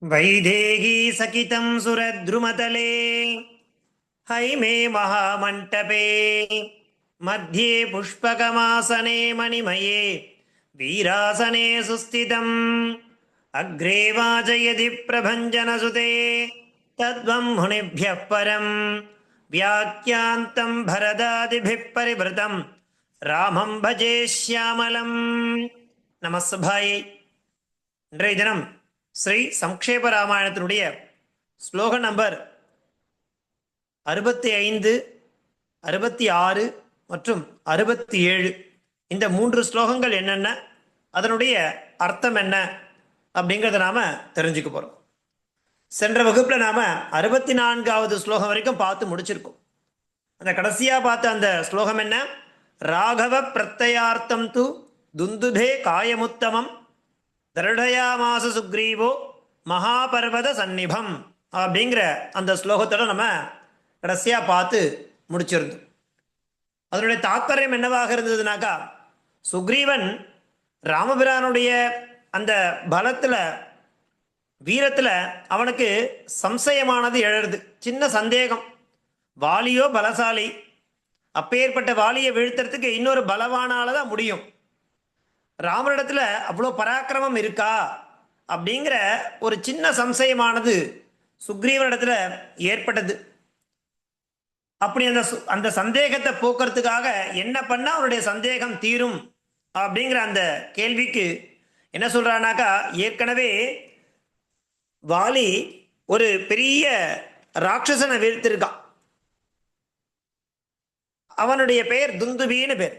वैदेही सकितं सुरद्रुमतले हैमे महामण्टपे मध्ये पुष्पकमासने मणिमये वीरासने सुस्थितम् अग्रे वाजयति प्रभञ्जनसुते तद्वं मुनिभ्यः परं व्याख्यान्तं भरदादिभिः परिवृतं रामं भजे श्यामलम् நமஸ்பாயை. இன்றைய தினம் ஸ்ரீ சம்க்ஷேப ராமாயணத்தினுடைய ஸ்லோக நம்பர் 65, 66 மற்றும் 67. இந்த 3 ஸ்லோகங்கள் என்னென்ன, அதனுடைய அர்த்தம் என்ன அப்படிங்கிறத நாம தெரிஞ்சுக்க போறோம். சென்ற வகுப்புல நாம 64வது ஸ்லோகம் வரைக்கும் பார்த்து முடிச்சிருக்கோம். அந்த கடைசியா பார்த்த அந்த ஸ்லோகம் என்ன? ராகவ பிரத்யார்த்தம் து துந்துபே காயமுத்தமம் திருடயாமாச சுக்ரீவோ மகாபர்வத சந்நிபம் அப்படிங்கிற அந்த ஸ்லோகத்தோட நம்ம கடைசியா பார்த்து முடிச்சிருந்தோம். அதனுடைய தாத்பரியம் என்னவாக இருந்ததுனாக்கா, சுக்ரீவன் ராமபிரானுடைய அந்த பலத்துல வீரத்துல அவனுக்கு சம்சயமானது எழறது, சின்ன சந்தேகம். வாலியோ பலசாலி, அப்பேற்பட்ட வாலியை வீழ்த்துறதுக்கு இன்னொரு பலவானாலதான் முடியும். ராமனிடத்துல அவ்வளோ பராக்கிரமம் இருக்கா அப்படிங்கிற ஒரு சின்ன சம்சயமானது சுக்ரீவனிடத்துல ஏற்பட்டது. அப்படி அந்த சந்தேகத்தை போக்குறதுக்காக என்ன பண்ணா அவருடைய சந்தேகம் தீரும் அப்படிங்கிற அந்த கேள்விக்கு என்ன சொல்றானாக்கா, ஏற்கனவே வாலி ஒரு பெரிய ராட்சசனை வீழ்த்திருக்கான். அவனுடைய பெயர் துந்துபின்னு பேர்.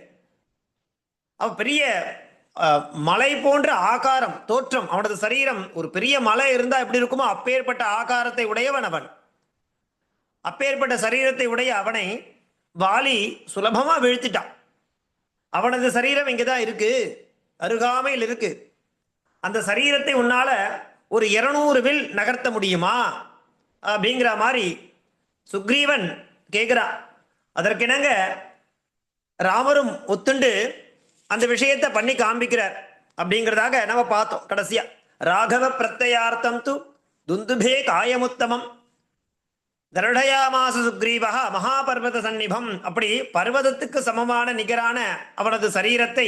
அவன் பெரிய மலை போன்ற ஆகாரம், தோற்றம். அவனது சரீரம் ஒரு பெரிய மலை இருந்தா எப்படி இருக்குமோ அப்பேற்பட்ட ஆகாரத்தை உடையவன் அவன். அப்பேற்பட்ட சரீரத்தை உடைய அவனை வாலி சுலபமா வீழ்த்திட்டான். அவனது சரீரம் இங்கதான் இருக்கு, அருகாமையில் இருக்கு. அந்த சரீரத்தை உன்னால ஒரு 200 வில் நகர்த்த முடியுமா அப்படிங்கிற மாதிரி சுக்ரீவன் கேட்கிறான். அதற்கிணங்க ராமரும் ஒத்துண்டு அந்த விஷயத்தை பண்ணி காண்பிக்கிறார் அப்படிங்கிறதாக நம்ம பார்த்தோம். கடைசியா ராகவ பிரத்யார்த்தம் து துந்துபே காயமுத்தமம் திருடயாமாச சுக்ரீவா மகாபர்வத சந்நிபம். அப்படி பர்வதத்துக்கு சமமான நிகரான அவனது சரீரத்தை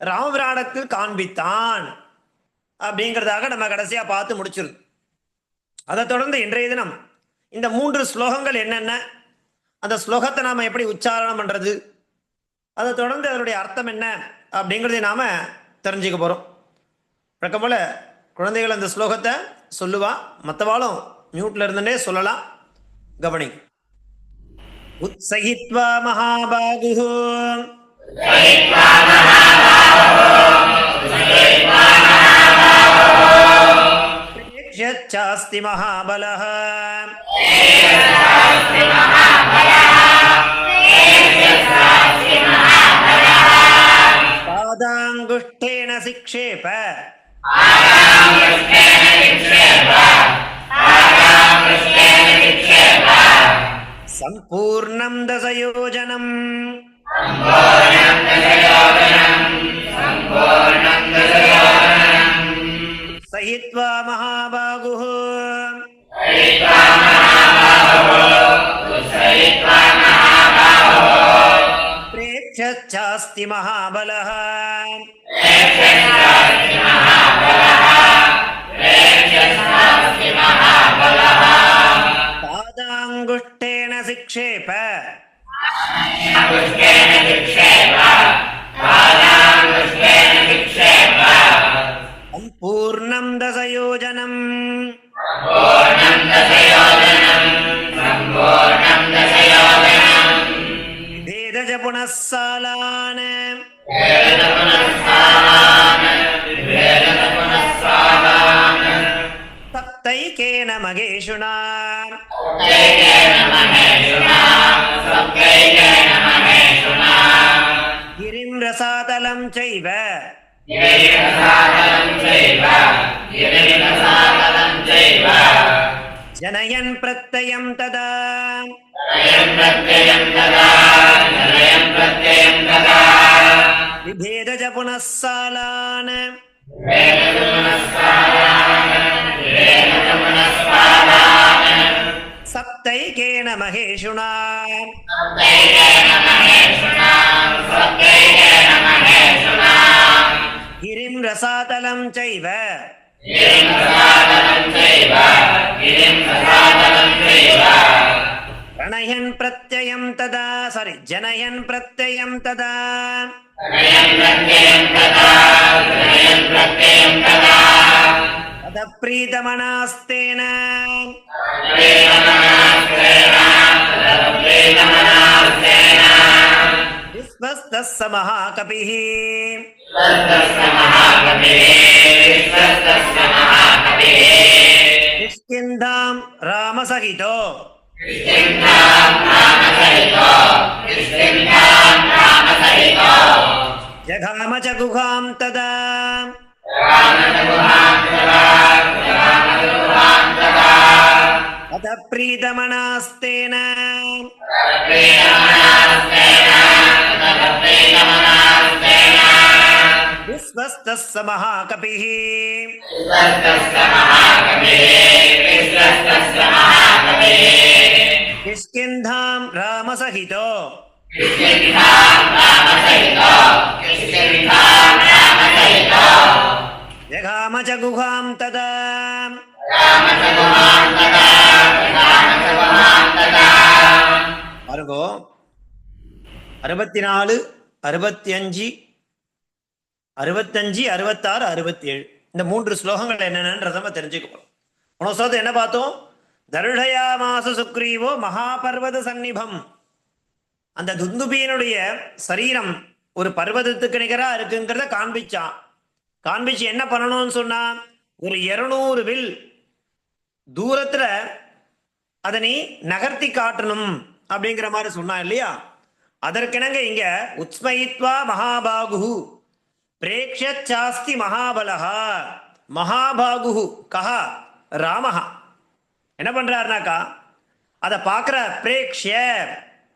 ராமபிராணத்தில் காண்பித்தான் அப்படிங்கிறதாக நம்ம கடைசியா பார்த்து முடிச்சிருந்தோம். அதை தொடர்ந்து இன்றைய தினம் இந்த 3 ஸ்லோகங்கள் என்னென்ன, அந்த ஸ்லோகத்தை நாம எப்படி உச்சாரணம் பண்றது, அதை தொடர்ந்து அதனுடைய அர்த்தம் என்ன அப்படிங்கிறதை நாம தெரிஞ்சுக்க போறோம். வழக்கம் போல குழந்தைகள் அந்த ஸ்லோகத்தை சொல்லுவா, மற்றவாளும் மியூட்ல இருந்துட்டே சொல்லலாம். கவனி. உத்சகித்வா மகாபாகு பிரேக்ஷ்யாஸ்தி மகாபலஹ பாதாங்குஷ்டேன சிக்ஷேப சம்பூர்ணம் தசயோஜனம் சஹித்வா மகாபாகு பிரேக்ஷ்யாஸ்தி மகாபலஹ பாதாங்குஷ்டேன சிக்ஷேப சம்பூர்ணம் தசயோஜனம் வேதஜ புனஸ்ஸாலான சப்தைகேன மகேஷுனா கிரிம் ரசாதலம் சைவ ஜனயன் பிரத்யயம் ததா விபேதஜ புனஸ்ஸாலான சப்தைகேன மகேஷுனா கிரிம் ரசாதலம் சைவ பிரணயன் பிரத்யயம் ததா ஜனயன் பிரத்யயம் ததா ததப்ரீதமனாஸ்தேன விஸ்வஸ்தஸ்ஸ மகாகபிः கிஷ்கிந்தாம் ராமசகிதோ ஜகாம ச குஹாம் ததா அத பிரீதமனாஸ்தேன விஸ்வஸ்தஸ்ஸ மகாகபிः கிஷ்கிந்தாம் ராமசகிதோ ஜகாம ச குஹாம் ததா பாருங்கோ 64 65 65 66 67 இந்த 3 ஸ்லோகங்கள் என்னென்னன்றத நம்ம தெரிஞ்சுக்கணும். போன ஸ்லோகத்தை என்ன பார்த்தோம்? தருஷயாமாச சுக்ரீவோ மகாபர்வத சந்நிபம். அந்த துந்துபியனுடைய சரீரம் ஒரு பர்வதத்துக்கு நிகரா இருக்குங்கிறத காண்பிச்சு என்ன பண்ணணும்னு சொன்னா, ஒரு 200 வில் தூரத்துல அதை நீ நகர்த்தி காட்டணும் அப்படிங்கிற மாதிரி சொன்னா இல்லையா? அதற்கிணங்க இங்க உத்ஸ்மயித்வா மகாபாகு பிரேக்ஷாஸ்தி மகாபலஹா. மகாபாகு கஹா ராமஹா என்ன பண்றாருனாக்கா, அதை பார்க்கிற பிரேக்ஷ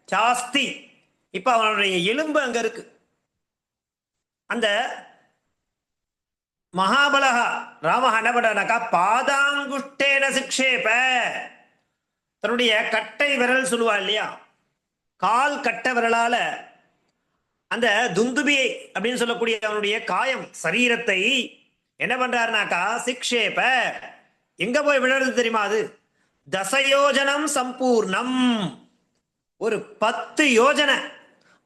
சாஸ்தி, இப்ப அவனுடைய எலும்பு அங்க இருக்கு. அந்த மகாபலஹா ராமஹா என்ன பண்றாருனாக்கா, பாதாங்குஷ்டேன சிக்ஷேப, தன்னுடைய கட்டை விரல் சொல்லுவா இல்லையா, கால் கட்ட விரலால அந்த துந்துபி அப்படின்னு சொல்லக்கூடிய அவனுடைய காயம் சரீரத்தை என்ன பண்றாருனாக்கா, சிக்ஷேப எங்க போய் விழுறது தெரியுமா? அது தசயோஜனம் சம்பூர்ணம், ஒரு 10 யோஜனை.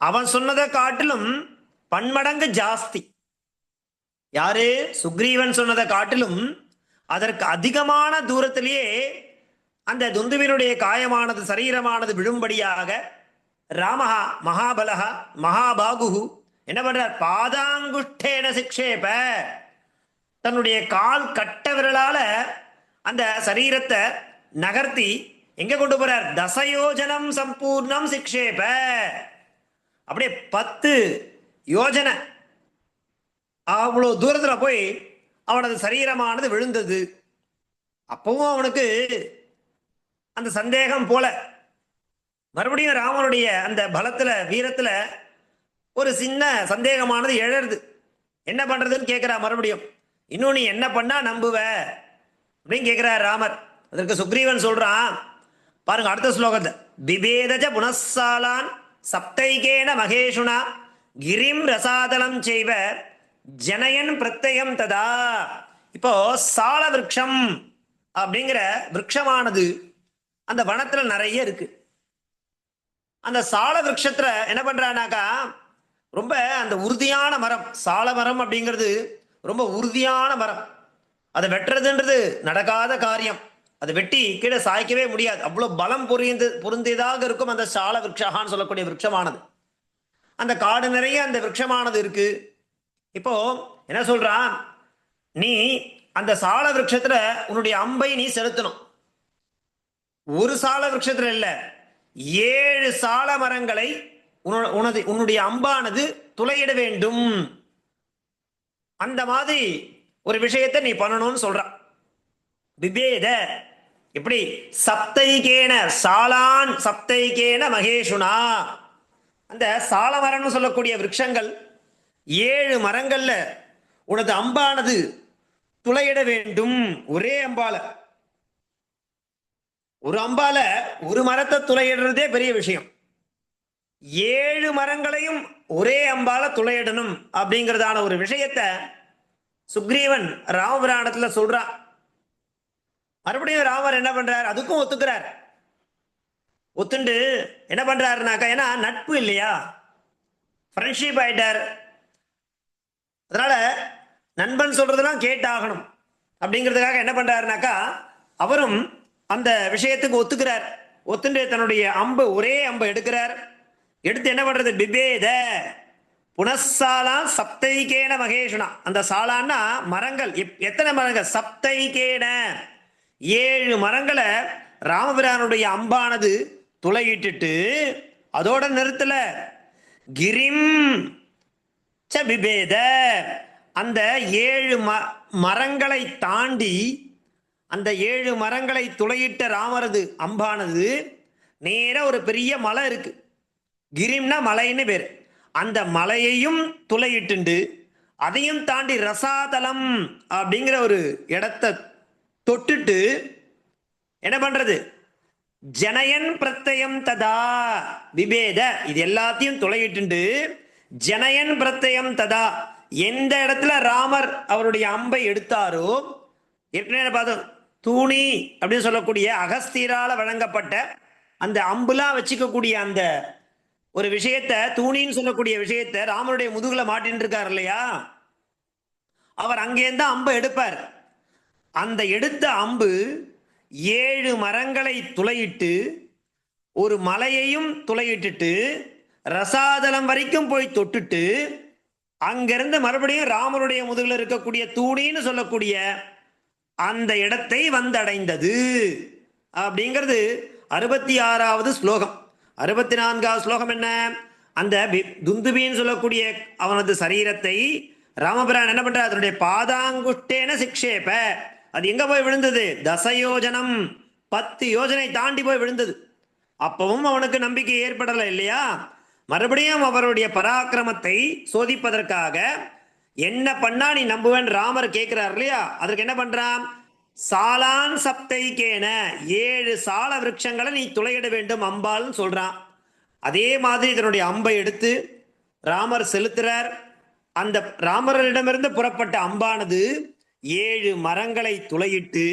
அவன் சொன்னதை காட்டிலும் பன்மடங்கு ஜாஸ்தி. யாரு? சுக்ரீவன் சொன்னதை காட்டிலும் அதற்கு அதிகமான தூரத்திலேயே அந்த துந்துவினுடைய காயமானது சரீரமானது விழும்படியாக ராமஹா மகாபலஹா மகாபாகு என்ன பண்றார்? பாதாங்குஷ்டேன சிக்ஷேப, தன்னுடைய கால் கட்ட விரலால அந்த சரீரத்தை நகர்த்தி எங்க கொண்டு போறார்? தசயோஜனம் சம்பூர்ணம் சிக்ஷேப, அப்படியே 10 யோஜனை அவ்வளவு தூரத்துல போய் அவனது சரீரமானது விழுந்தது. அப்பவும் அவனுக்கு அந்த சந்தேகம் போல மறுபடியும் ராமனுடைய அந்த பலத்துல வீரத்துல ஒரு சின்ன சந்தேகமானது எழருது. என்ன பண்றதுன்னு கேட்கிறா மறுபடியும். இன்னும் நீ என்ன பண்ணா நம்புவ அப்படின்னு கேட்கிறார் ராமர். அதற்கு சுக்ரீவன் சொல்றான் பாருங்க அடுத்த ஸ்லோகத்தை, பிபேதஜ புனஸ்ஸாலான் சப்தைகேன மகேஷுனா கிரிம் ரசாதலம் செய்வ ஜனயன் பிரத்யம் ததா. இப்போ சால விருட்சம் அப்படிங்கிற விருட்சமானது அந்த வனத்துல நிறைய இருக்கு. அந்த சால விருட்சத்துல என்ன பண்றானாக்கா, ரொம்ப அந்த உறுதியான மரம், சால மரம் அப்படிங்கிறது ரொம்ப உறுதியான மரம். அதை வெட்டுறதுன்றது நடக்காத காரியம். அதை வெட்டி கீழே சாய்க்கவே முடியாது, அவ்வளவு பலம் பொருந்தியதாக இருக்கும் அந்த சால விருட்சான்னு சொல்லக்கூடிய விருட்சமானது. அந்த காடு நிறைய அந்த விருட்சமானது இருக்கு. இப்போ என்ன சொல்றான், நீ அந்த சால விருட்சத்துல உன்னுடைய அம்பை நீ செலுத்தணும். ஒரு சால விருட்சத்துல இல்ல, 7 சால மரங்களை உன்னுடைய அம்பானது துளையிட வேண்டும். அந்த மாதிரி ஒரு விஷயத்தை நீ பண்ணணும்னு சொல்றான். விபேத எப்படி? சப்தைகேன சாலான் சப்தைகேன மகேஷுனா. அந்த சால மரம்னு சொல்லக்கூடிய விருட்சங்கள் 7 மரங்கள்ல உனது அம்பானது துளையிட வேண்டும். ஒரே அம்பால ஒரு அம்பால ஒரு மரத்தை துளையிடுறதே பெரிய விஷயம். 7 மரங்களையும் ஒரே அம்பால துளையிடணும் அப்படிங்கிறதான ஒரு விஷயத்தை சுக்ரீவன் ராமபுராணத்துல சொல்றான். மறுபடியும் ராமர் என்ன பண்றார், அதுக்கும் ஒத்துக்கிறார். ஒத்துண்டு என்ன பண்றாருனாக்கா, ஏன்னா நட்பு இல்லையா, ஃப்ரெண்ட்ஷிப் ஆயிட்டார். அதனால நண்பன் சொல்றதெல்லாம் கேட்டாகணும் அப்படிங்கிறதுக்காக என்ன பண்றாருனாக்கா, அவரும் அந்த விஷயத்துக்கு ஒத்துக்கிறார். ஒத்துண்டு தன்னுடைய அம்பு, ஒரே அம்பு எடுக்கிறார். எடுத்து என்ன பண்றது, பிபேத புனசாலா சப்தைகேன மகேஷுனா. அந்த சாலான்னா மரங்கள், எத்தனை மரங்கள், சப்தைகேன 7 மரங்களை ராமபிரானுடைய அம்பானது துளையிட்டு அதோட நிறுத்தல, கிரிம் ச பிபேத, அந்த 7 மரங்களை தாண்டி, அந்த 7 மரங்களை துளையிட்ட ராமரது அம்பானது நேர ஒரு பெரிய மலை இருக்கு, கிரிம்னா மலைன்னு பேர். அந்த மலையையும் துளையிட்டு அதையும் தாண்டி ரசாதலம் அப்படிங்கிற ஒரு இடத்தை தொட்டுட்டு என்ன பண்றது, ஜனயன் பிரத்யம் ததா விபேத, இது எல்லாத்தையும் துளையிட்டு ஜனயன் பிரத்யம் ததா, எந்த இடத்துல ராமர் அவருடைய அம்பை எடுத்தாரோ, ஏற்கனவே பார்த்தோம் தூணி அப்படின்னு சொல்லக்கூடிய அகஸ்தியரால வழங்கப்பட்ட அந்த அம்புலாம் வச்சுக்கக்கூடிய அந்த ஒரு விஷயத்தை, தூணின்னு சொல்லக்கூடிய விஷயத்தை ராமருடைய முதுகுல மாட்டின்னு இருக்கார் இல்லையா, அவர் அங்கேருந்து அம்பை எடுப்பார். அந்த எடுத்த அம்பு 7 மரங்களை துளையிட்டு ஒரு மலையையும் துளையிட்டு ரசாதலம் வரைக்கும் போய் தொட்டுட்டு அங்கிருந்து மறுபடியும் ராமருடைய முதுகில் இருக்கக்கூடிய தூணின்னு சொல்லக்கூடிய அந்த இடத்தை வந்தடைந்தது அப்படிங்கிறது 66வது ஸ்லோகம். 64வது ஸ்லோகம் என்ன, அந்த துந்துபின்னு சொல்லக்கூடிய அவனது சரீரத்தை ராமபிரான் என்ன பண்ற, அதனுடைய பாதாங்குஷ்டேன சிக்ஷேப, அது எங்க போய் விழுந்தது, தசயோஜனம் 10 யோஜனை தாண்டி போய் விழுந்தது. அப்பவும் அவனுக்கு நம்பிக்கை ஏற்படலை இல்லையா, மறுபடியும் அவருடைய பராக்கிரமத்தை சோதிப்பதற்காக என்ன பண்ணா நீ நம்புவேன் ராமர் கேட்கிறார் இல்லையா, அதற்கு என்ன பண்றான், சாலான் சப்தைக்கேன 7 சால விருட்சங்களை நீ துளையிட வேண்டும் அம்பாள்னு சொல்றான். அதே மாதிரி இதனுடைய அம்பை எடுத்து ராமர் செலுத்துறார். அந்த ராமரிடமிருந்து புறப்பட்ட அம்பானது 7 மரங்களை துளையிட்டு,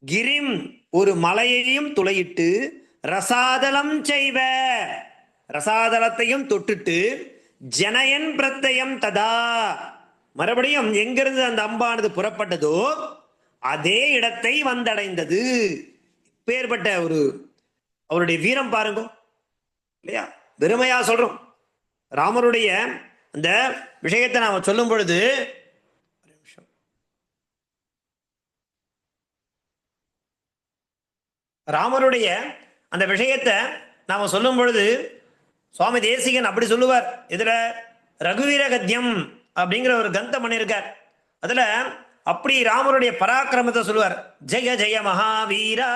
கிரிம் ஒரு மலையையும் துளையிட்டு, ரசாதலம் செய்வ ரசாதலத்தையும் தொட்டுட்டு, ஜனயன் பிரத்யம் ததா, மறுபடியும் எங்கிருந்து அந்த அம்பானது புறப்பட்டதோ அதே இடத்தை வந்தடைந்தது. பேர்பட்ட ஒரு அவருடைய வீரம் பாருங்க இல்லையா, பெருமையா சொல்றோம். ராமருடைய அந்த விஷயத்தை நாம சொல்லும் பொழுது, ராமருடைய அந்த விஷயத்தை நாம சொல்லும் பொழுது சுவாமி தேசிகன் அப்படி சொல்லுவார். இதுல ரகுவீர கத்தியம் அப்படிங்கிற ஒரு கந்தம் பண்ணியிருக்கார். அதுல அப்படி ராமருடைய பராக்கிரமத்தை சொல்லுவார். ஜெய ஜெய மகாவீரா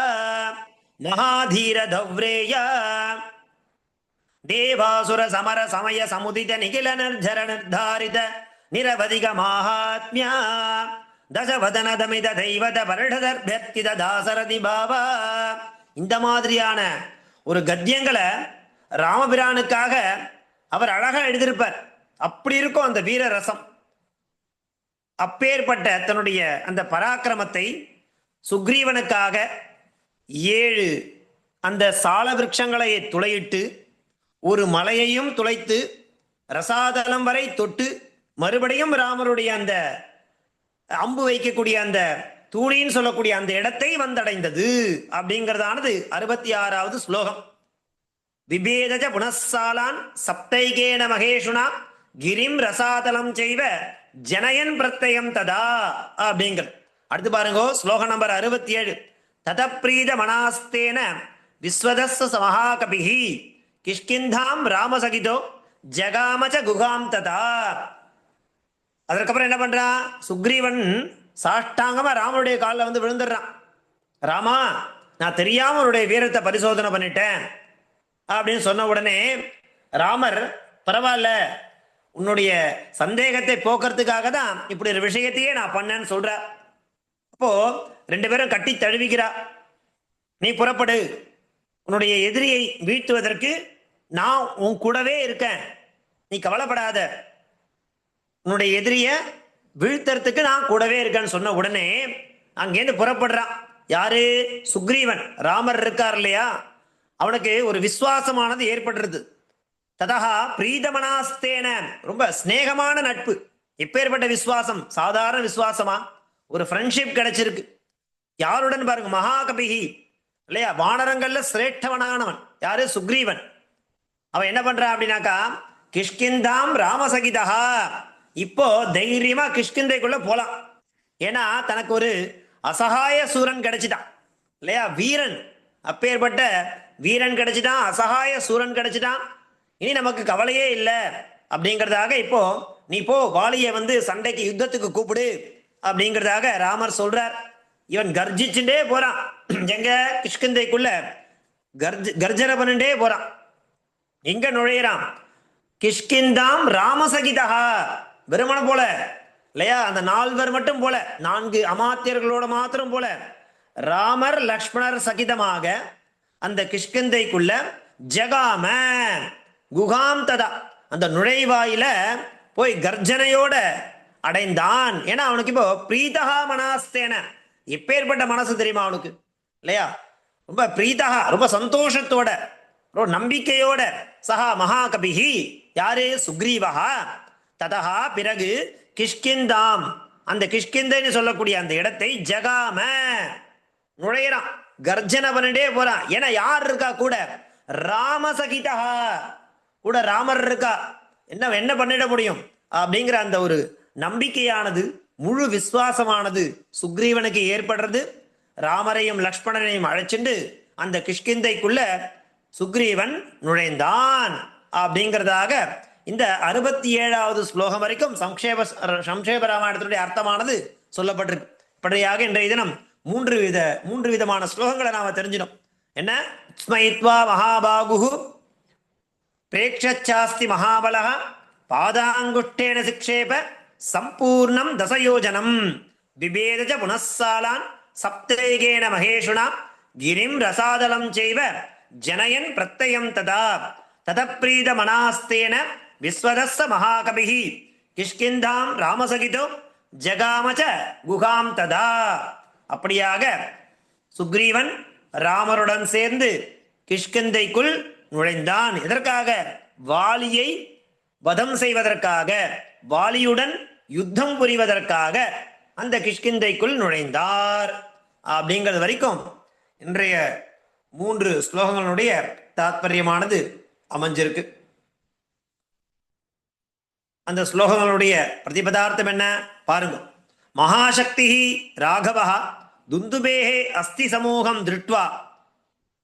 மகாதீர தவ்ரேயா தேவாசுர சமர சமய சமுதித நிகில நிர்ஜர நிர்தாரித நிரவதிக மகாத்மியா தசவதன தமித தெய்வத வருடதர்பியர்த்தித தாசரதி பாபா. இந்த மாதிரியான ஒரு கத்தியங்களை ராமபிரானுக்காக அவர் அழகா எழுதியிருப்பார். அப்படி இருக்கும் அந்த வீர ரசம். அப்பேற்பட்ட தன்னுடைய அந்த பராக்கிரமத்தை சுக்ரீவனுக்காக 7 அந்த சால விருட்சங்களை துளையிட்டு, ஒரு மலையையும் துளைத்து, ரசாதலம் வரை தொட்டு, மறுபடியும் ராமருடைய அந்த அம்பு வைக்கக்கூடிய அந்த தூணின்னு சொல்லக்கூடிய அந்த இடத்தை வந்தடைந்தது அப்படிங்கிறதானது 66வது ஸ்லோகம். விபேதஜ புனசாலான் சப்தைகேன மகேஷுனா கிரிம் ரசாதலம் செய்வ ஜனயன் பிரத்யம் ததா அப்படிங்கிற. அடுத்து பாருங்க ஸ்லோகம் நம்பர் 67. ததப்ரீத மனாஸ்தேன விஸ்வதஸ்ஸ மகாகபிஹி கிஷ்கிந்தாம் ராமசகிதோ ஜகாமச்ச குகாம் ததா. அதற்கப்புறம் என்ன பண்றான், சுக்ரீவன் சாஷ்டாங்கமா ராமனுடைய காலில் வந்து விழுந்துடுறான். ராமா, நான் தெரியாம உன்னுடைய வீரத்தை பரிசோதனை பண்ணிட்டேன் அப்படின்னு சொன்ன உடனே ராமர், பரவாயில்ல, உன்னுடைய சந்தேகத்தை போக்குறதுக்காக தான் இப்படி ஒரு விஷயத்தையே நான் பண்ணேன்னு சொல்ற. அப்போ 2 பேரும் கட்டி தழுவிக்கிறா. நீ புறப்படு, உன்னுடைய எதிரியை வீழ்த்துவதற்கு நான் உன் கூடவே இருக்கேன், நீ கவலைப்படாத, உன்னுடைய எதிரிய வீழ்த்தறதுக்கு நான் கூடவே இருக்கேன்னு சொன்ன உடனே அங்கேருந்து புறப்படுறான். யாரு? சுக்ரீவன். ராமர் இருக்கார் இல்லையா, அவனுக்கு ஒரு விசுவாசமானது ஏற்படுறது. ததா பிரீதமனாஸ்தேன, ரொம்ப சிநேகமான நட்பு. எப்பேற்பட்ட விசுவாசம், சாதாரண விசுவாசமா, ஒரு ஃப்ரெண்ட்ஷிப் கிடைச்சிருக்கு. யாருடன் பாருங்க, மகாகபிகி இல்லையா, வானரங்கள்ல சிரேஷ்டவனானவன் யாரு? சுக்ரீவன். அவன் என்ன பண்றான் அப்படின்னாக்கா, கிஷ்கிந்தாம் ராமசகிதா, இப்போ தைரியமா கிஷ்கிந்தைக்குள்ள போலாம். ஏன்னா தனக்கு ஒரு அசகாய சூரன் கிடைச்சிட்டான் இல்லையா, வீரன், அப்பேற்பட்ட வீரன் கிடைச்சிட்டான், அசகாய சூரன் கிடைச்சிட்டான். இனி நமக்கு கவலையே இல்லை அப்படிங்கிறதாக இப்போ நீ போ, வாலியை சண்டைக்கு யுத்தத்துக்கு கூப்பிடு அப்படிங்கிறதாக ராமர் சொல்றார். இவன் கர்ஜிச்சுட்டே போறான். எங்க? கிஷ்கிந்தைக்குள்ள கர்ஜனை பண்ணிட்டே போறான். எங்க நுழையிறான்? கிஷ்கிந்தாம் ராமசகிதா, வெறுமன போல இல்லையா, அந்த 4 மட்டும் போல, 4 அமாத்தியர்களோட மாத்திரம் போல, ராமர் லக்ஷ்மணர் சகிதமாக அந்த கிஷ்கிந்தைக்குள்ள ஜகாம குகாம் ததா, அந்த நுழைவாயில போய் கர்ஜனையோட அடைந்தான். ஏன்னா அவனுக்கு இப்போ பிரீதகா மனாஸ்தேன, எப்பேற்பட்ட மனசு தெரியுமா அவனுக்கு இல்லையா, ரொம்ப பிரீதகா, ரொம்ப சந்தோஷத்தோட, ரொம்ப நம்பிக்கையோட, சஹா மகாகபிஹி, யாரு? சுக்ரீவஹா. ததா பிறகு கிஷ்கிந்தாம், அந்த கிஷ்கிந்தைன்னு சொல்லக்கூடிய அந்த இடத்தை ஜகாம நுழையிறான், கர்ஜனை பண்ணிட்டே போறான். ஏன்னா யார் இருக்கா கூட? ராமசகிதா, கூட ராமர் இருக்கா. என்ன பண்ணிட முடியும் அப்படிங்கிற அந்த ஒரு நம்பிக்கையானது, முழு விசுவாசமானது சுக்ரீவனுக்கு ஏற்படுறது. ராமரையும் லக்ஷ்மணனையும் அழைச்சிண்டு அந்த கிஷ்கிந்தைக்குள்ள சுக்ரீவன் நுழைந்தான் அப்படிங்கிறதாக இந்த 67வது ஸ்லோகம் வரைக்கும் சம்ஷேப ராமாயணத்தினுடைய அர்த்தமானது சொல்லப்பட்டிருக்கு. இப்படியாக இன்றைய தினம் மூன்று விதமான ஸ்லோகங்களை நாம தெரிஞ்சிடும். என்ன? ஸ்மயித்வா மகாபாகு பிரேக்ஷாஸ்தி மகாபலஹ பாதாங்குஷ்டேன சிக்ஷேப சம்பூர்ணம் தசயோஜனம் விபேதஜ புனஸ்ஸாலான் சப்தேகேன மகேஷுனா கிரிம் ரசாதலம் செய்வ ஜனயன் பிரத்யம் ததா ததப்ரீத மனாஸ்தேன விஸ்வதஸ்ஸ மகாகபிஹி கிஷ்கிந்தாம் ராமசகிதோ ஜகாமச்ச குகாம் ததா. அப்படியாக சுக்ரீவன் ராமருடன் சேர்ந்து கிஷ்கிந்தைக்குள் நுழைந்தான். எதற்காக? வாலியை வதம் செய்வதற்காக, வாலியுடன் யுத்தம் புரிவதற்காக அந்த கிஷ்கிந்தைக்குள் நுழைந்தார். அப்படிங்கிறது வரைக்கும் இன்றைய 3 ஸ்லோகங்களுடைய தாத்பரியமானது அமைஞ்சிருக்கு. அந்த ஸ்லோகங்களுடைய பிரதிபதார்த்தம் என்ன பாருங்க. மகாசக்தி ராகவ துந்துபேஹே அஸ்தி சமூகம் திருட்வா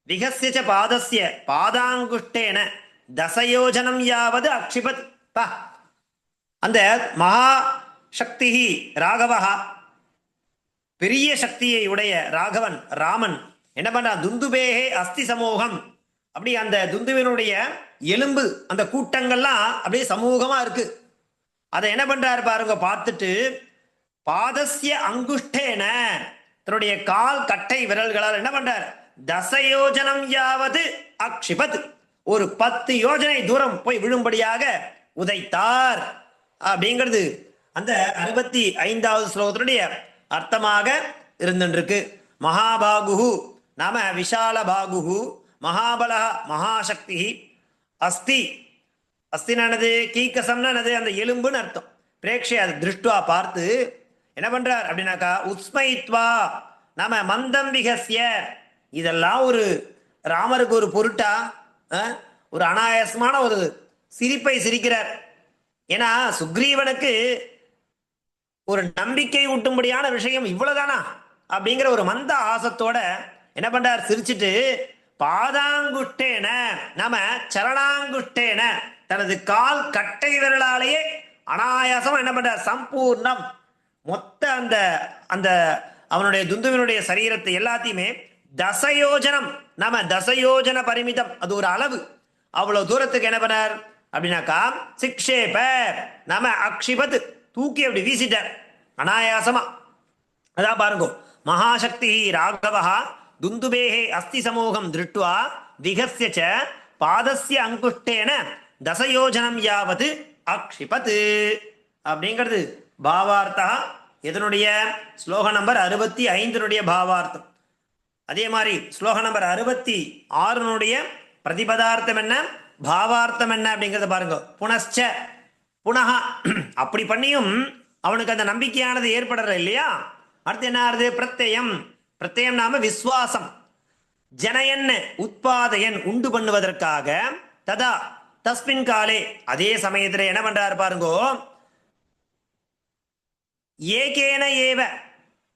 விகஸ்ய பாதஸ்ய பாதாங்குஷ்டேன தசயோஜனம் யாவது அக்ஷிபத். அந்த மகாசக்தி ராகவ, பெரிய சக்தியை உடைய ராகவன் ராமன் என்ன பண்றான்? துந்துபேஹே அஸ்தி சமூகம், அப்படி அந்த துந்துவினுடைய எலும்பு, அந்த கூட்டங்கள்லாம் அப்படியே சமூகமா இருக்கு. அதை என்ன பண்றாரு பாருங்க, பார்த்துட்டு பாதஸ்ய அங்குஷ்டேன, தன்னுடைய கால் கட்டை விரல்களால் என்ன பண்றார்? தசயோஜனம் யாவது அக்ஷிபத், ஒரு 10 யோஜனை தூரம் போய் விழும்படியாக உதைத்தார். அப்படிங்கிறது அந்த 65வது ஸ்லோகத்தினுடைய அர்த்தமாக இருந்துருக்கு. மகாபாகு நாம விஷால பாகு, மகாபல மகாசக்தி, அஸ்தி அஸ்தினானது கீக்கசம்னானது அந்த எலும்புன்னு அர்த்தம். பிரேக்ஷை அது திருஷ்டுவா பார்த்து என்ன பண்றார் அப்படின்னாக்கா, உஸ்மயித்வா நாம மந்தம் விகசிய, இதெல்லாம் ஒரு ராமருக்கு ஒரு பொருட்டா? ஒரு அனாயாசமான ஒரு சிரிப்பை சிரிக்கிறார். ஏன்னா சுக்ரீவனுக்கு ஒரு நம்பிக்கை ஊட்டும்படியான விஷயம் இவ்வளவுதானா அப்படிங்கிற ஒரு மந்த ஆசத்தோட என்ன பண்றார்? சிரிச்சுட்டு பாதாங்குஷ்டேன நாம சரணாங்குஷ்டேன, தனது கால் கட்டை விரலாலேயே அனாயாசம் என்ன பண்றார்? சம்பூர்ணம், மொத்த அந்த அந்த அவனுடைய துந்துவினுடைய சரீரத்தை எல்லாத்தையுமே தசயோஜனம், நாம தசயோஜன பரிமிதம், அது ஒரு அளவு, அவ்வளவு தூரத்துக்கு என்ன பண்ணார் அப்படின்னாக்கா சிக்ஷேப நாம அக்ஷிபத், தூக்கி அப்படி வீசிட்டார் அனாயாசமா. அதான் பாருங்க, மகாசக்தி ராகவா துந்துபேஹே அஸ்தி சமூகம் திருட்வா விகஸ்ய ச பாதஸ்ய அங்குஷ்டேன தசயோஜனம் யாவது அக்ஷிபத் அப்படிங்கிறது பாவார்த்தா. இதனுடைய ஸ்லோக நம்பர் 65 பாவார்த்தம். அதே மாதிரி ஸ்லோக நம்பர் 66 பிரதிபதார்த்தம் என்ன, பாவார்த்தம் என்ன அப்படிங்கிறத பாருங்க. புனச்ச புனகா அப்படி பண்ணியும் அவனுக்கு அந்த நம்பிக்கையானது ஏற்படுற இல்லையா. அடுத்து என்ன ஆறுது, பிரத்யம். பிரத்யம் நாம விஸ்வாசம். ஜனயன் உட்பாதையன் உண்டு பண்ணுவதற்காக, ததா தஸ்மின் காலே அதே சமயத்தில் என்ன பண்றாரு பாருங்கோ, ஏகேன ஏவ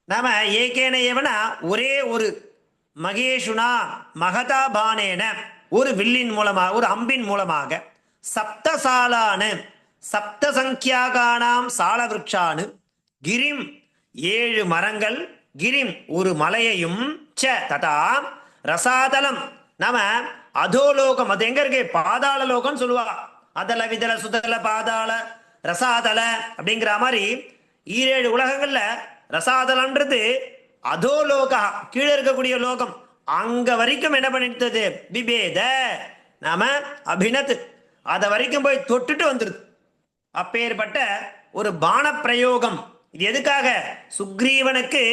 நாம ஏகேன ஏவனா ஒரே ஒரு மகேஷுனா மகதா பானேன ஒரு வில்லின் மூலமாக ஒரு அம்பின் மூலமாக சப்தசாலானு சப்த சங்கியாகானாம் சால விருட்சானு கிரிம் 7 மரங்கள் கிரிம் ஒரு மலையையும் ச ததா ரசாதலம் நாம அதோலோகம் அது எங்க இருக்கு, பாதாள லோகம் சொல்லுவா. அதல விதல சுதல பாதாள ரசாதல அப்படிங்கிற மாதிரி 7 உலகங்கள்ல ரசாதலன்றது அதோலோகா கீழே இருக்கக்கூடிய லோகம். அங்க வரைக்கும் என்ன பண்ணிட்டது, விபேத நாம அபினத் அத வரைக்கும் போய் தொட்டுட்டு வந்துருது. அப்பேற்பட்ட ஒரு பான பிரயோகம். இது எதுக்காக, சுக்ரீவனுக்கு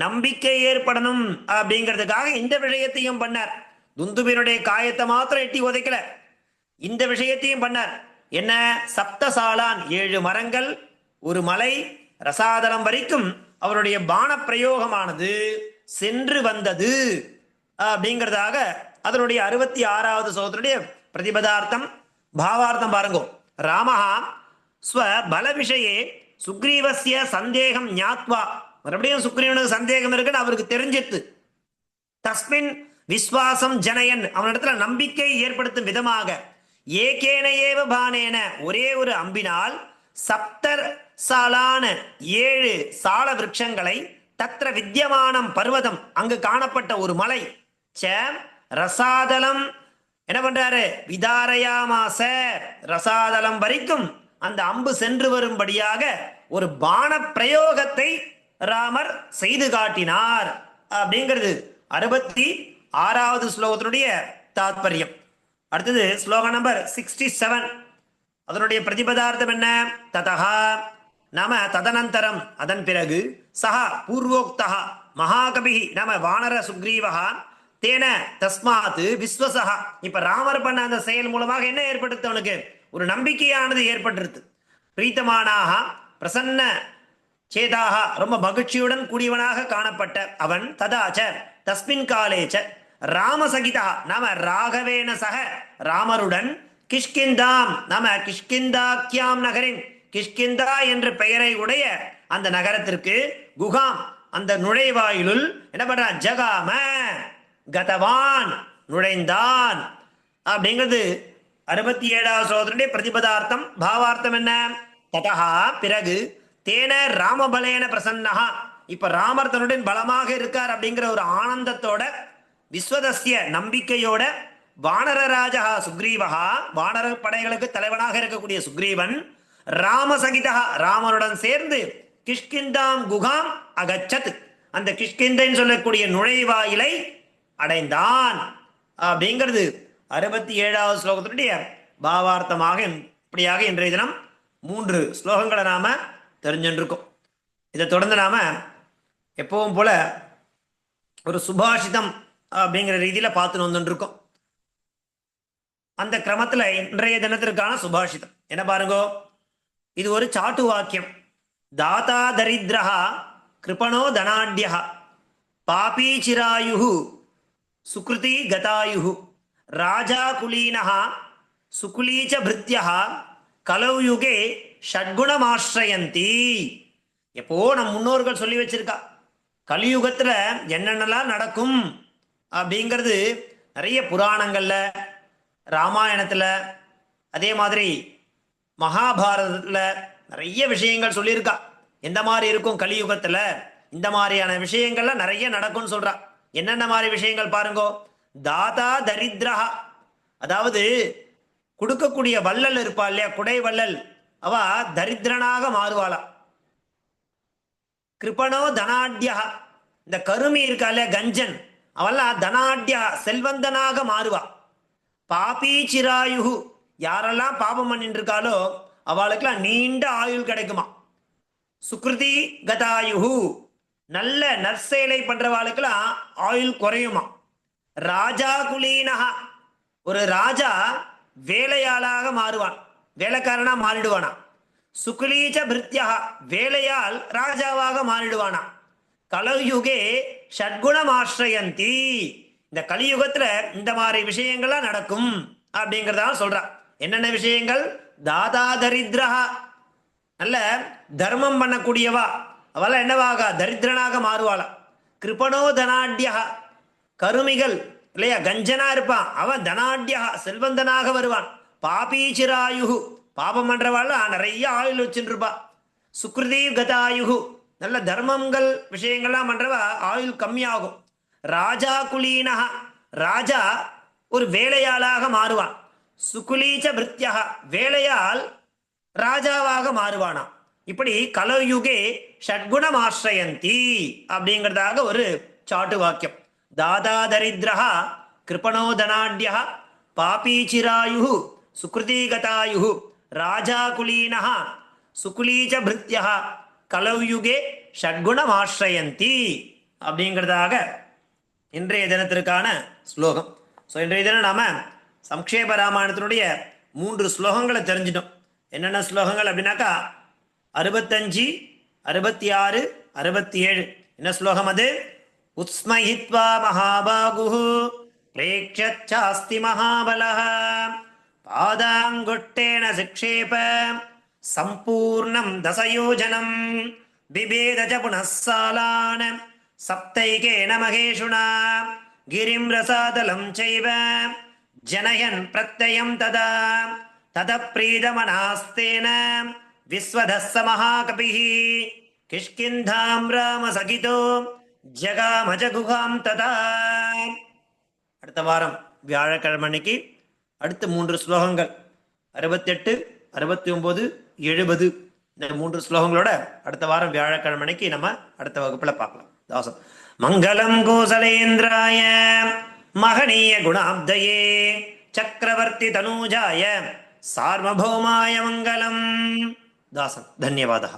நம்பிக்கை ஏற்படணும் அப்படிங்கிறதுக்காக இந்த விஷயத்தையும் பண்ணார். துந்துபினுடைய காயத்தை மாத்திரம் எட்டி உதைக்கல, இந்த விஷயத்தையும் பண்ணார். என்ன, சப்தசாலான் 7 மரங்கள் ஒரு மலை ரசாதலம் வரைக்கும் அவருடைய பான பிரயோகமானது சென்று வந்தது அப்படிங்கிறதாக அதனுடைய 66வது ஸ்லோகத்துடைய பிரதிபதார்த்தம். பாவார்த்தம் பாருங்கோ. ராமஹா ஸ்வ பல விஷயே சுக்ரீவசிய சந்தேகம் ஞாத்வா, மறுபடியும் சுக்ரீவனுக்கு சந்தேகம் இருக்குன்னு அவருக்கு தெரிஞ்சிட்டு, தஸ்மின் விஸ்வாசம் ஜனயன் அவனிடத்துல நம்பிக்கை ஏற்படுத்தும் விதமாக, ஏகேன ஏவ பானேன ஒரே ஒரு அம்பினால் சப்தர் சாலான 7 சால விருட்சங்களை தத்ர வித்தியமானம் பர்வதம் அங்கு காணப்பட்ட ஒரு மலை ச ரசாதலம் என்ன பண்றாரு, விதாரயாமாச ரசாதலம் வரைக்கும் அந்த அம்பு சென்று வரும்படியாக ஒரு பான பிரயோகத்தை ராமர் செய்து காட்டினார் அப்படிங்கிறது 66வது ஸ்லோகத்தினுடைய தாத்பரியம். அடுத்தது ஸ்லோகம் நம்பர் 67 அதனுடைய பிரதிபதார்த்தம் என்ன, ததஹா நாம ததனந்தரம் அதன் பிறகு சஹா பூர்வோக்தா மகாகபி நாம வானர சுக்ரீவஹா தேன தஸ்மாத் விஸ்வசஹா. இப்ப ராமர் பண்ண அந்த செயல் மூலமாக என்ன ஏற்படுத்து, அவனுக்கு ஒரு நம்பிக்கையானது ஏற்பட்டிருது. பிரீத்தமானாக பிரசன்ன சேதாக ரொம்ப மகிழ்ச்சியுடன் கூடியவனாக காணப்பட்ட அவன் ததாச்ச தஸ்மின் காலேச்ச ராமசகிதா நாம ராகவேன சக ராமருடன் கிஷ்கிந்தாம் நாம கிஷ்கிந்தாக்கியாம் நகரின் கிஷ்கிந்தா என்ற பெயரை உடைய அந்த நகரத்திற்கு குகாம் அந்த நுழைவாயிலுள் என்ன பண்றான், ஜகாம கதவான் நுழைந்தான் அப்படிங்கிறது 67வது ஸ்லோகத்தினுடைய பிரதிபதார்த்தம். பாவார்த்தம் என்ன, ததஹா பிறகு தேன ராமபலேன பிரசன்னஹா இப்ப ராமர் தன்னுடன் பலமாக இருக்கார் அப்படிங்கிற ஒரு ஆனந்தத்தோட விஸ்வதஸ்ய நம்பிக்கையோட வானரராஜா சுக்ரீவஹா வானர படைகளுக்கு தலைவனாக இருக்கக்கூடிய சுக்ரீவன் ராமசகிதா ராமனுடன் சேர்ந்து கிஷ்கிந்தாம் குகாம் அகச்சத் அந்த கிஷ்கிந்தன் சொல்லக்கூடிய நுழைவாயிலை அடைந்தான் அப்படிங்கிறது 67வது ஸ்லோகத்தினுடைய பாவார்த்தமாக. இப்படியாக இன்றைய தினம் 3 ஸ்லோகங்களை நாம தெரிஞ்சுருக்கோம். இதை தொடர்ந்து நாம எப்பவும் போல ஒரு சுபாஷிதம் அப்படிங்கிற ரீதியில பார்த்துன்னு வந்துருக்கோம். அந்த கிரமத்துல இன்றைய தினத்திற்கான சுபாஷிதம் என்ன பாருங்கோ, இது ஒரு சாட்டு வாக்கியம். தாத்தா தரித்ரஹா கிருபணோ தனாட்யா பாபி சிராயு சுக்ருதி கதாயு ராஜா குலீனஹா சுகுலீச்ச பிருத்யா கலௌயுகே ஷட்குணமாஸ்ரயந்தி. எப்போ நம் முன்னோர்கள் சொல்லி வச்சிருக்கா, கலியுகத்துல என்னென்னலாம் நடக்கும் அப்படிங்கிறது நிறைய புராணங்கள்ல ராமாயணத்துல அதே மாதிரி மகாபாரதத்துல நிறைய விஷயங்கள் சொல்லியிருக்கா. எந்த மாதிரி இருக்கும் கலியுகத்துல, இந்த மாதிரியான விஷயங்கள்ல நிறைய நடக்கும்னு சொல்றா. என்னென்ன மாதிரி விஷயங்கள் பாருங்கோ, தாதா தரித்ரஹா அதாவது கொடுக்கக்கூடிய வள்ளல் இருப்பா இல்லையா, குடை வள்ளல், அவ தரித்திரனாக மாறுவாளா. கிருபணோ தனாட்யா இந்த கருமி இருக்கா இல்லையா கஞ்சன், அவெல்லாம் தனாட்யா செல்வந்தனாக மாறுவா. பாபி சிராயுகு யாரெல்லாம் பாபம் பண்ணிட்டு இருக்காளோ அவளுக்கெல்லாம் நீண்ட ஆயுள் கிடைக்குமா. சுக்ருதி கதாயுகு நல்ல நற்செயலை பண்றவாளுக்கெல்லாம் ஆயுள் குறையுமா. ராஜா குலீனஹா ஒரு ராஜா வேலையாளாக மாறுவான், வேலைக்காரனா மாறிடுவானா. சுகுலீச்ச பிருத்யா வேலையால் ராஜாவாக மாறிடுவானா. கலயுகே ஷட்குணம் ஆசிரயந்தி இந்த கலியுகத்துல இந்த மாதிரி விஷயங்கள்லாம் நடக்கும் அப்படிங்கிறதா சொல்றா. என்னென்ன விஷயங்கள்? தாதா தரித்ரஹா நல்ல தர்மம் பண்ணக்கூடியவா அவள என்னவாக தரித்திரனாக மாறுவாளா. கிருபணோ தனாட்யா கருமிகள் இல்லையா கஞ்சனா இருப்பான், அவன் தனாட்யா செல்வந்தனாக வருவான். பாபீச்சிராயுகு பாபம் பண்றவாள் நிறைய ஆயுள் வச்சுட்டு இருப்பா. சுக்ருதி கதாயுகு நல்ல தர்மங்கள் விஷயங்கள்லாம் பண்றவா ஆயுள் கம்மியாகும். ராஜா குலீனஹா ராஜா ஒரு வேலையாளாக மாறுவான். சுகுலீச்ச பிருத்யா வேலையால் ராஜாவாக மாறுவானா. இப்படி கலயுகே ஷட்குணம் ஆசிரயந்தி அப்படிங்கிறதாக ஒரு சாட்டு வாக்கியம். தாதா தரித்ரஹா கிருபணோ தனாட்யா பாபீச்சிராயு சுக்ருதிகதாயு ராஜா குலீனஹா சுகுலீச்ச பிருத்யா கலயுகே ஷட்குணம் ஆசிரயந்தி அப்படிங்கிறதாக இன்றைய தினத்திற்கான ஸ்லோகம். ஸோ இன்றைய தினம் நாம சம்க்ஷேப ராமாயணத்தினுடைய 3 ஸ்லோகங்களை தெரிஞ்சிட்டோம். என்னென்ன ஸ்லோகங்கள் அப்படின்னாக்கா 65, 66, 67. என்ன ஸ்லோகம் அது? உத்ஸ்மஹித்வா மகாபாகு பிரேக்ஷச்சாஸ்தி மகாபலஹ பாதாங்குட்டேன சிக்ஷேப சம்பூர்ணம் தசயோஜனம் பிபேத புனஸ்ஸாலான் சப்தைகேன மகேஷுனா கிரிம் ரசாதலம் சைவ ஜனயன் பிரத்யயம் ததா தத பிரீதமனாஸ்தேன விஸ்வதஸ்ஸ மகாகபிஹி கிஷ்கிந்தாம் ராம சகிதோ ஜகாமஜகுகாம் ததா. அடுத்த வாரம் வியாழக்கிழமைக்கு அடுத்த 3 ஸ்லோகங்கள் 68, 69, 70 இந்த 3 ஸ்லோகங்களோட அடுத்த வாரம் வியாழக்கிழமைக்கு நம்ம அடுத்த வகுப்புல பார்க்கலாம். தாசம் மங்களம் கோசலேந்திராய மகனீய குணாப்தயே சக்கரவர்த்தி தனூஜாய சார்வபௌமாய மங்களம். தாசன் தன்யவாதः.